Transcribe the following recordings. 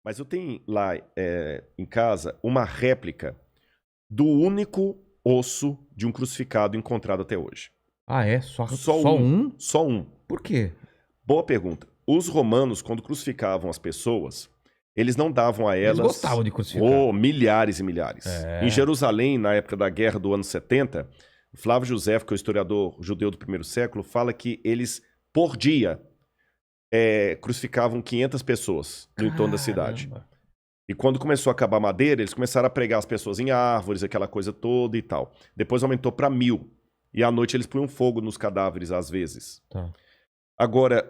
Mas eu tenho lá em casa uma réplica do único osso de um crucificado encontrado até hoje. Ah, é? Só Só um. um? Só um. Por quê? Boa pergunta. Os romanos, quando crucificavam as pessoas, eles não davam a Eles elas gostavam de crucificar. milhares e milhares. Em É. Jerusalém, na época da guerra do ano 70, Flávio José, que é o historiador judeu do primeiro século, fala que eles, por dia, crucificavam 500 pessoas no entorno da cidade. Caramba. E quando começou a acabar a madeira, eles começaram a pregar as pessoas em árvores, aquela coisa toda e tal. Depois aumentou para 1000. E à noite eles punham fogo nos cadáveres, às vezes. Tá. Agora,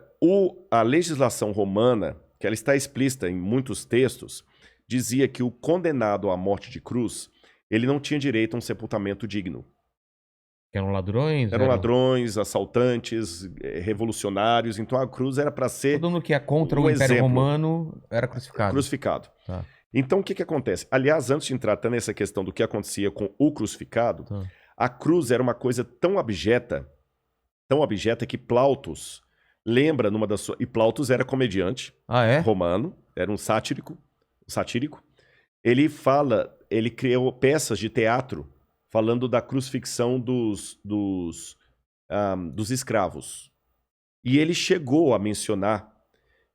a legislação romana, que ela está explícita em muitos textos, dizia que o condenado à morte de cruz, ele não tinha direito a um sepultamento digno. Que eram ladrões? Eram ladrões, assaltantes, revolucionários, então a cruz era para ser Todo mundo que é contra um o Império exemplo. Romano era crucificado. Crucificado. Tá. Então, o que acontece? Aliás, antes de entrar até nessa questão do que acontecia com o crucificado, Tá. a cruz era uma coisa tão abjeta que Plautus lembra numa das suas... E Plautus era comediante Ah, é? romano, era um satírico. Ele criou peças de teatro falando da crucifixão dos escravos. E ele chegou a mencionar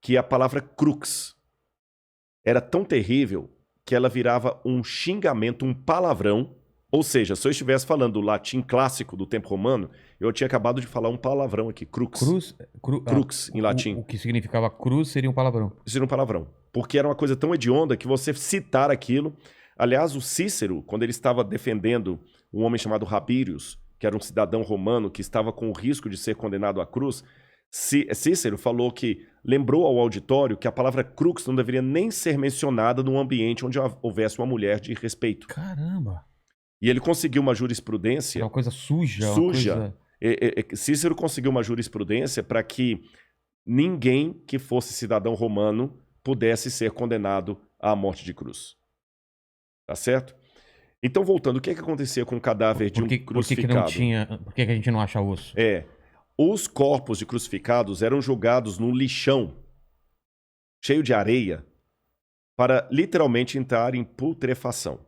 que a palavra crux era tão terrível que ela virava um xingamento, um palavrão. Ou seja, se eu estivesse falando o latim clássico do tempo romano, eu tinha acabado de falar um palavrão aqui, crux. Crux, em latim. O que significava cruz seria um palavrão. Isso era um palavrão. Porque era uma coisa tão hedionda que você citar aquilo... Aliás, o Cícero, quando ele estava defendendo um homem chamado Rabírios, que era um cidadão romano que estava com o risco de ser condenado à cruz, Cícero falou que lembrou ao auditório que a palavra crux não deveria nem ser mencionada num ambiente onde houvesse uma mulher de respeito. Caramba. E ele conseguiu uma jurisprudência... Era uma coisa suja. Suja. Cícero conseguiu uma jurisprudência para que ninguém que fosse cidadão romano pudesse ser condenado à morte de cruz. Tá certo? Então, voltando, o que acontecia com o cadáver de um crucificado? Por que a gente não acha osso? Os corpos de crucificados eram jogados num lixão cheio de areia para literalmente entrar em putrefação.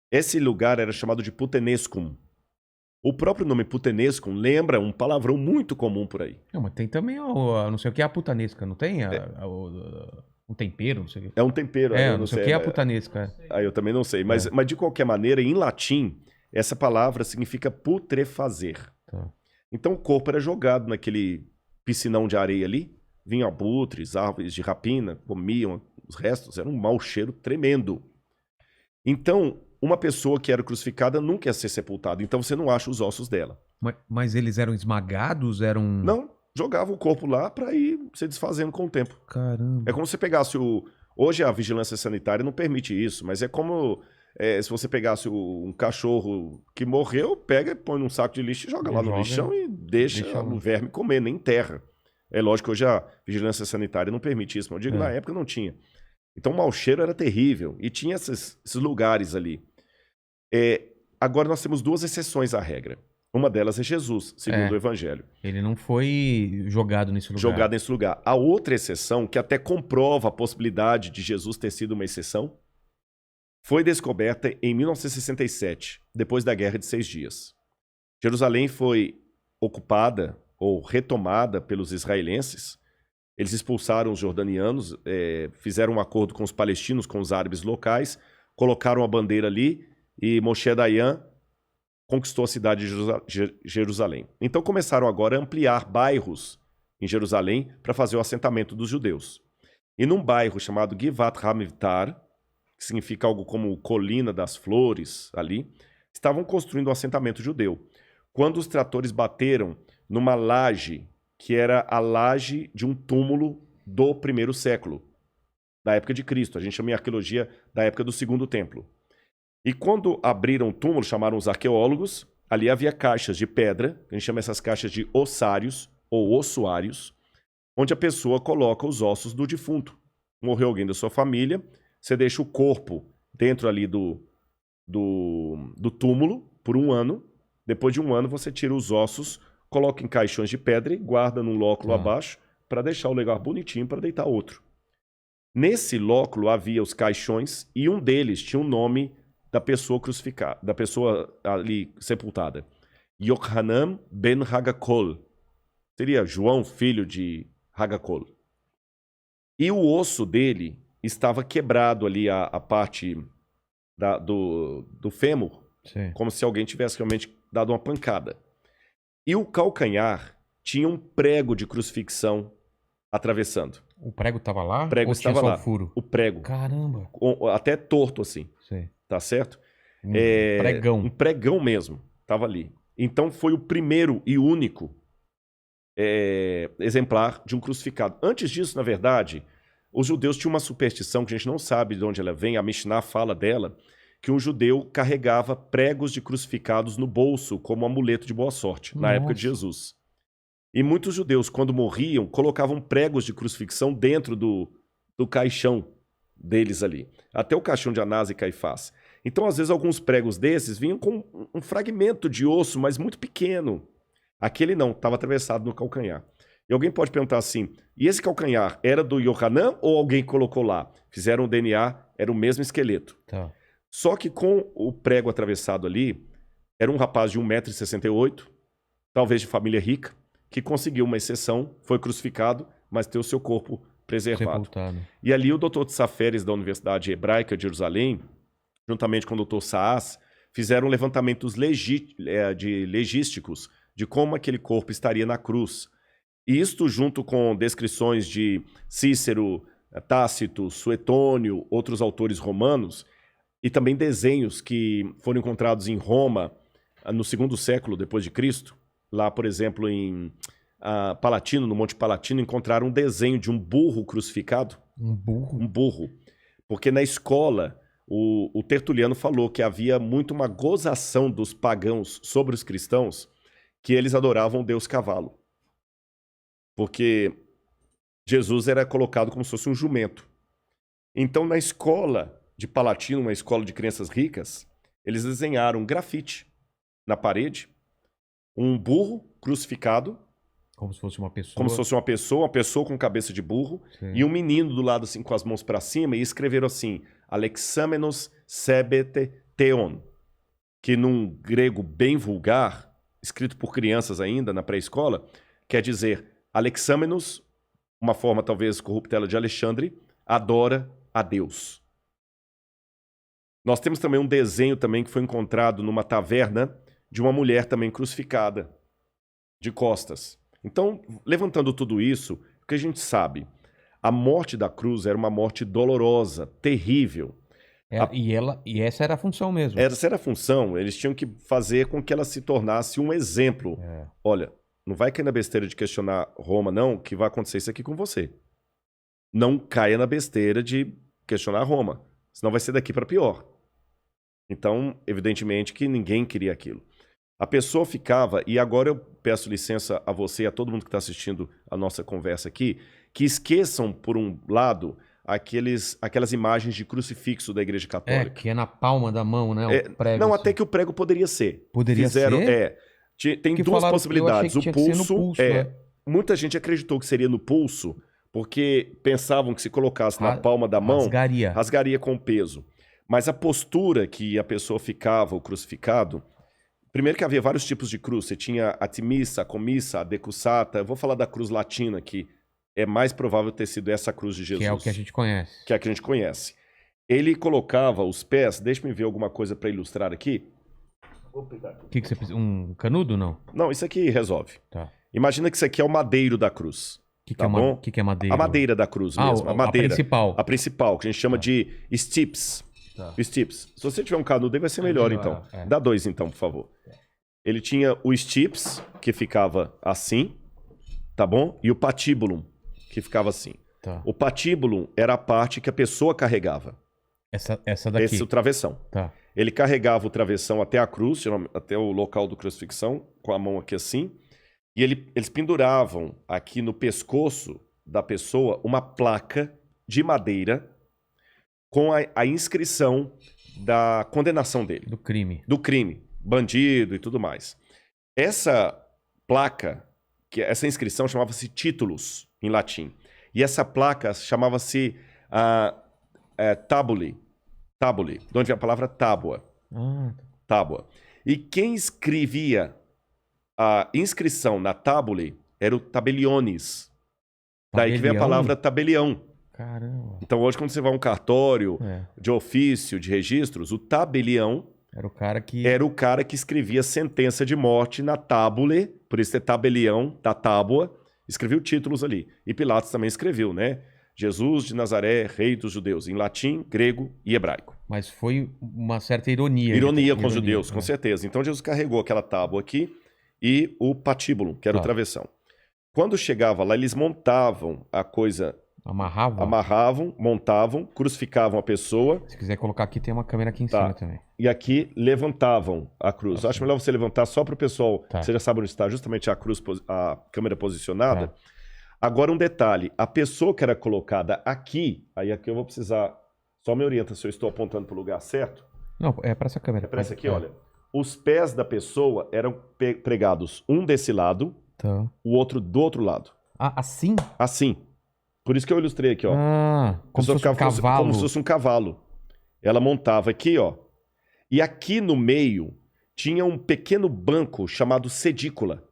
Esse lugar era chamado de putenescum. O próprio nome putenescum lembra um palavrão muito comum por aí. Não, mas tem também não sei o que é a putanesca, não tem? Um tempero, não sei o que. É um tempero. Não sei o que é a putanesca. Eu também não sei. Mas de qualquer maneira, em latim, essa palavra significa putrefazer. Tá. Então o corpo era jogado naquele piscinão de areia ali, vinham abutres, árvores de rapina, comiam os restos, era um mau cheiro tremendo. Então, uma pessoa que era crucificada nunca ia ser sepultada, então você não acha os ossos dela. Mas eles eram esmagados? Não, jogava o corpo lá para ir se desfazendo com o tempo. Caramba. É como se você pegasse Hoje a vigilância sanitária não permite isso, mas é como se você pegasse um cachorro que morreu, pega e põe num saco de lixo e joga lá no lixão e deixa o verme comer, nem enterra. É lógico que hoje a vigilância sanitária não permite isso, mas eu digo, na época não tinha. Então o mau cheiro era terrível e tinha esses lugares ali. Agora nós temos duas exceções à regra. Uma delas é Jesus, segundo o Evangelho. Ele não foi jogado nesse lugar. Jogado nesse lugar. A outra exceção, que até comprova a possibilidade de Jesus ter sido uma exceção, foi descoberta em 1967, depois da Guerra de 6 Dias. Jerusalém foi ocupada ou retomada pelos israelenses. Eles expulsaram os jordanianos, fizeram um acordo com os palestinos, com os árabes locais, colocaram a bandeira ali e Moshe Dayan conquistou a cidade de Jerusalém. Então começaram agora a ampliar bairros em Jerusalém para fazer o assentamento dos judeus. E num bairro chamado Givat HaMivtar, que significa algo como Colina das Flores, ali, estavam construindo um assentamento judeu. Quando os tratores bateram numa laje, que era a laje de um túmulo do primeiro século, da época de Cristo. A gente chama em arqueologia da época do Segundo Templo. E quando abriram o túmulo, chamaram os arqueólogos, ali havia caixas de pedra, a gente chama essas caixas de ossários ou ossuários, onde a pessoa coloca os ossos do defunto. Morreu alguém da sua família, você deixa o corpo dentro ali do túmulo por 1 ano. Depois de 1 ano você tira os ossos, coloca em caixões de pedra e guarda num lóculo abaixo para deixar o lugar bonitinho para deitar outro. Nesse lóculo havia os caixões e um deles tinha o nome da pessoa crucificada, da pessoa ali sepultada. Yochanan ben Hagakol. Seria João, filho de Hagakol. E o osso dele estava quebrado ali, a parte do fêmur, Sim. como se alguém tivesse realmente dado uma pancada. E o calcanhar tinha um prego de crucifixão atravessando. O prego tava lá? O prego ou tinha estava só lá. o furo? O prego. Caramba. Até torto assim, Sim. tá certo? Pregão. Um pregão mesmo, estava ali. Então foi o primeiro e único exemplar de um crucificado. Antes disso, na verdade, os judeus tinham uma superstição que a gente não sabe de onde ela vem, a Mishnah fala dela, que um judeu carregava pregos de crucificados no bolso como amuleto de boa sorte, na época de Jesus. E muitos judeus, quando morriam, colocavam pregos de crucifixão dentro do caixão deles ali. Até o caixão de Anás e Caifás. Então, às vezes, alguns pregos desses vinham com um fragmento de osso, mas muito pequeno. Aquele não, estava atravessado no calcanhar. E alguém pode perguntar assim, e esse calcanhar era do Yohanan ou alguém colocou lá? Fizeram o DNA, era o mesmo esqueleto. Tá. Só que com o prego atravessado ali, era um rapaz de 1,68 m, talvez de família rica, que conseguiu uma exceção, foi crucificado, mas teve o seu corpo preservado. Sepultado. E ali o Dr. Tsaferes da Universidade Hebraica de Jerusalém, juntamente com o Dr. Saas, fizeram levantamentos legísticos de como aquele corpo estaria na cruz. E isto junto com descrições de Cícero, Tácito, Suetônio, outros autores romanos, e também desenhos que foram encontrados em Roma no 2º século depois de Cristo. Lá, por exemplo, em Palatino, no Monte Palatino, encontraram um desenho de um burro crucificado. Um burro? Um burro. Porque na escola, o Tertuliano falou que havia muito uma gozação dos pagãos sobre os cristãos, que eles adoravam o deus cavalo. Porque Jesus era colocado como se fosse um jumento. Então, na escola de Palatino, uma escola de crianças ricas, eles desenharam um grafite na parede, um burro crucificado. Como se fosse uma pessoa. Como se fosse uma pessoa com cabeça de burro. Sim. E um menino do lado assim com as mãos para cima e escreveram assim, Alexamenos sebete theon, que num grego bem vulgar, escrito por crianças ainda na pré-escola, quer dizer Alexamenos, uma forma talvez corruptela de Alexandre, adora a Deus. Nós temos também um desenho também que foi encontrado numa taverna de uma mulher também crucificada, de costas. Então, levantando tudo isso, o que a gente sabe? A morte da cruz era uma morte dolorosa, terrível. E essa era a função mesmo. Essa era a função, eles tinham que fazer com que ela se tornasse um exemplo. Olha, não vai cair na besteira de questionar Roma, não, que vai acontecer isso aqui com você. Não caia na besteira de questionar Roma, senão vai ser daqui para pior. Então, evidentemente que ninguém queria aquilo. A pessoa ficava, e agora eu peço licença a você e a todo mundo que está assistindo a nossa conversa aqui, que esqueçam, por um lado, aquelas imagens de crucifixo da Igreja Católica. Que é na palma da mão, né? O prego, não, assim. até que o prego poderia ser. Poderia ser? Tem duas possibilidades. Eu achei que tinha que ser no pulso, né? Muita gente acreditou que seria no pulso, porque pensavam que se colocasse na palma da mão, rasgaria com peso. Mas a postura que a pessoa ficava, o crucificado, primeiro que havia vários tipos de cruz. Você tinha a timissa, a comissa, a decussata. Eu vou falar da cruz latina, que é mais provável ter sido essa cruz de Jesus. Que é o que a gente conhece. Que é a que a gente conhece. Ele colocava os pés... Deixa-me ver alguma coisa para ilustrar aqui. Vou pegar aqui. O que você precisa? Um canudo, não? Não, isso aqui resolve. Tá. Imagina que isso aqui é o madeiro da cruz. O que é madeiro? A madeira da cruz mesmo. A madeira. A principal. A principal, que a gente chama de stips. Tá. Stips. Se você tiver um canudo aí, vai ser melhor, então. Dá 2, então, por favor. Ele tinha o stips, que ficava assim, tá bom? E o patíbulum, que ficava assim. Tá. O patíbulum era a parte que a pessoa carregava. Essa daqui? Esse é o travessão. Tá. Ele carregava o travessão até a cruz, até o local do crucifixão, com a mão aqui assim. E eles penduravam aqui no pescoço da pessoa uma placa de madeira com a inscrição da condenação dele. Do crime. Do crime. Bandido e tudo mais. Essa placa, essa inscrição chamava-se titulus, em latim. E essa placa chamava-se Tabuli. Tabuli, de onde vem a palavra tábua. Tábua. E quem escrevia a inscrição na tabuli era o tabeliones. Daí que vem a palavra tabelião. Caramba. Então hoje quando você vai a um cartório de ofício, de registros, o tabelião era o cara que escrevia sentença de morte na tábule, por isso é tabelião, da tábua, escreveu títulos ali. E Pilatos também escreveu, né? Jesus de Nazaré, rei dos judeus, em latim, grego e hebraico. Mas foi uma certa ironia. Ironia com os judeus, com certeza. Então Jesus carregou aquela tábua aqui e o patíbulo, que era o travessão. Quando chegava lá, eles montavam a coisa... Amarravam, montavam, crucificavam a pessoa. Se quiser colocar aqui, tem uma câmera aqui em cima também. E aqui levantavam a cruz. Acho melhor você levantar só para o pessoal, você já sabe onde está justamente a cruz, a câmera posicionada. Agora um detalhe, a pessoa que era colocada aqui, aí aqui eu vou precisar, só me orienta se eu estou apontando para o lugar certo. Não, é para essa câmera. É para essa aqui, olha. Os pés da pessoa eram pregados um desse lado, o outro do outro lado. Ah, assim? Assim. Por isso que eu ilustrei aqui, ó. Como se fosse um cavalo. Como se fosse um cavalo. Ela montava aqui, ó. E aqui no meio tinha um pequeno banco chamado sedícula.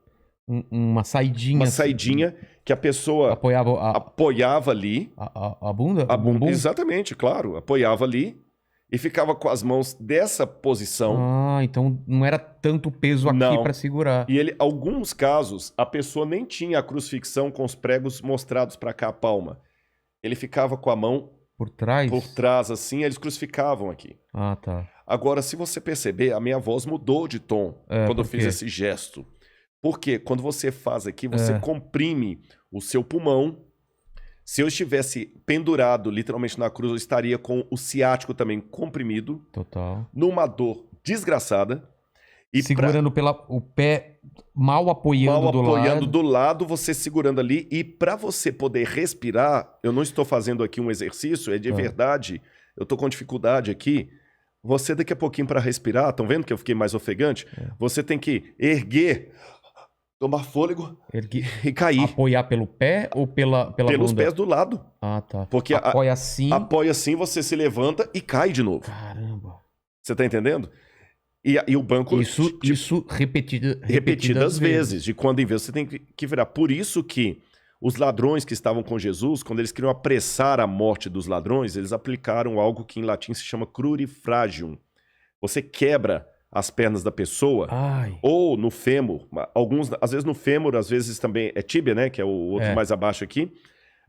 Uma saidinha. Uma saidinha que a pessoa apoiava ali. A bunda? A bunda, exatamente, claro. Apoiava ali e ficava com as mãos dessa posição. Então não era tanto peso aqui para segurar. E alguns casos, a pessoa nem tinha a crucifixão com os pregos mostrados para cá, a palma. Ele ficava com a mão por trás, assim, eles crucificavam aqui. Tá. Agora, se você perceber, a minha voz mudou de tom quando eu fiz esse gesto. Porque quando você faz aqui, você comprime o seu pulmão. Se eu estivesse pendurado literalmente na cruz, eu estaria com o ciático também comprimido. Total. Numa dor desgraçada. E segurando o pé mal apoiando do lado, você segurando ali. E para você poder respirar, eu não estou fazendo aqui um exercício, é de verdade. Eu estou com dificuldade aqui. Você daqui a pouquinho para respirar, estão vendo que eu fiquei mais ofegante? Você tem que erguer... Tomar fôlego e cair. Apoiar pelo pé ou pela pelos bunda? Pés do lado. Tá. Porque apoia assim. Apoia assim, você se levanta e cai de novo. Caramba. Você tá entendendo? E o banco... Isso repetidas vezes. De quando em vez você tem que virar. Por isso que os ladrões que estavam com Jesus, quando eles queriam apressar a morte dos ladrões, eles aplicaram algo que em latim se chama crurifragium. Você quebra as pernas da pessoa, ou no fêmur, às vezes no fêmur, às vezes também é tíbia, né, que é o outro mais abaixo aqui,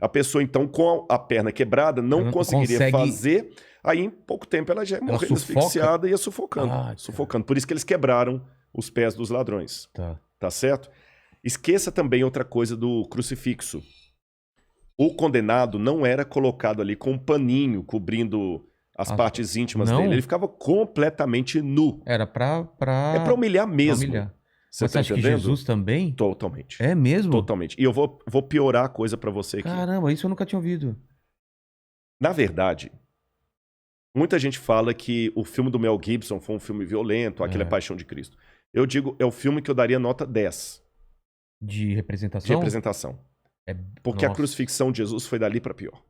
a pessoa então com a perna quebrada não conseguiria fazer, aí em pouco tempo ela já ia morrendo asfixiada e ia sufocando, sufocando. Por isso que eles quebraram os pés dos ladrões, tá certo? Esqueça também outra coisa do crucifixo. O condenado não era colocado ali com um paninho cobrindo... as partes íntimas dele. Ele ficava completamente nu. Era pra... É pra humilhar mesmo. Você tá acha que Jesus também? Totalmente. É mesmo? Totalmente. E eu vou piorar a coisa pra você aqui. Caramba, isso eu nunca tinha ouvido. Na verdade, muita gente fala que o filme do Mel Gibson foi um filme violento, aquele é Paixão de Cristo. Eu digo, é o filme que eu daria nota 10. De representação? De representação. Porque a crucifixão de Jesus foi dali pra pior.